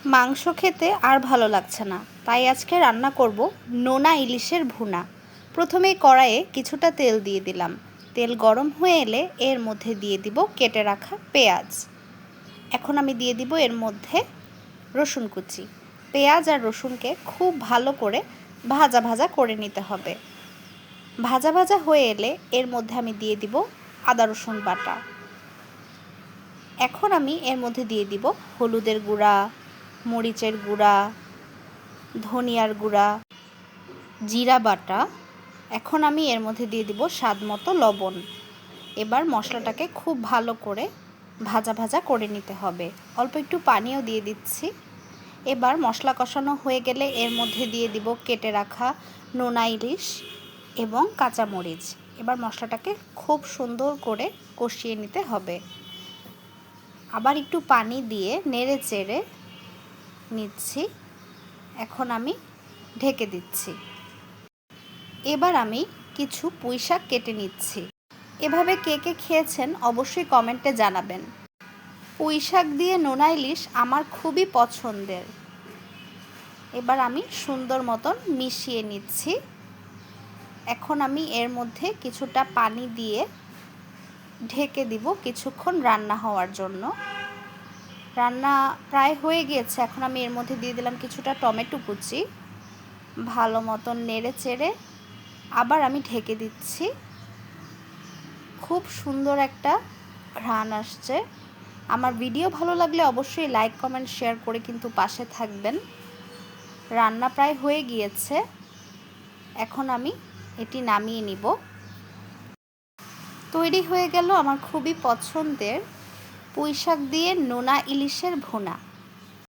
মাংস খেতে আর ভালো লাগছে না, তাই আজকে রান্না করব নোনা ইলিশের ভুনা। প্রথমেই কড়াইয়ে কিছুটা তেল দিয়ে দিলাম। তেল গরম হয়ে এলে এর মধ্যে দিয়ে দিব কেটে রাখা পেঁয়াজ। এখন আমি দিয়ে দিব এর মধ্যে রসুন কুচি। পেঁয়াজ আর রসুনকে খুব ভালো করে ভাজা ভাজা করে নিতে হবে। ভাজা ভাজা হয়ে এলে এর মধ্যে আমি দিয়ে দিব আদা রসুন বাটা। এখন আমি এর মধ্যে দিয়ে দিব হলুদের গুঁড়া, মরিচের গুঁড়া, ধনিয়ার গুঁড়া, জিরা বাটা। এখন আমি এর মধ্যে দিয়ে দিব স্বাদ মতো লবণ। এবার মশলাটাকে খুব ভালো করে ভাজা ভাজা করে নিতে হবে। অল্প একটু পানিও দিয়ে দিচ্ছি। এবার মশলা কষানো হয়ে গেলে এর মধ্যে দিয়ে দিব কেটে রাখা নোনা ইলিশ এবং কাঁচামরিচ। এবার মশলাটাকে খুব সুন্দর করে কষিয়ে নিতে হবে। আবার একটু পানি দিয়ে নেড়ে চেড়ে নিচ্ছি। এখন আমি ঢেকে দিচ্ছি। এবার আমি কিছু পুঁইশাক কেটে নিচ্ছি। এভাবে কে কে খেয়েছেন অবশ্যই কমেন্টে জানাবেন। পুঁইশাক দিয়ে নোনা ইলিশ আমার খুবই পছন্দের। এবার আমি সুন্দর মতন মিশিয়ে নিচ্ছি। এখন আমি এর মধ্যে কিছুটা পানি দিয়ে ঢেকে দিব কিছুক্ষণ রান্না হওয়ার জন্য। রান্না প্রায় হয়ে গিয়েছে। এখন আমি এর মধ্যে দিয়ে দিলাম কিছুটা টমেটো কুচি। ভালো মতন নেড়ে চেড়ে আবার আমি ঢেকে দিচ্ছি। খুব সুন্দর একটা ঘ্রাণ আসছে। আমার ভিডিও ভালো লাগলে অবশ্যই লাইক কমেন্ট শেয়ার করে কিন্তু পাশে থাকবেন। রান্না প্রায় হয়ে গিয়েছে। এখন আমি এটি নামিয়ে নিব। তৈরি হয়ে গেল আমার খুবই পছন্দের পুঁইশাক দিয়ে নোনা ইলিশের ভুনা।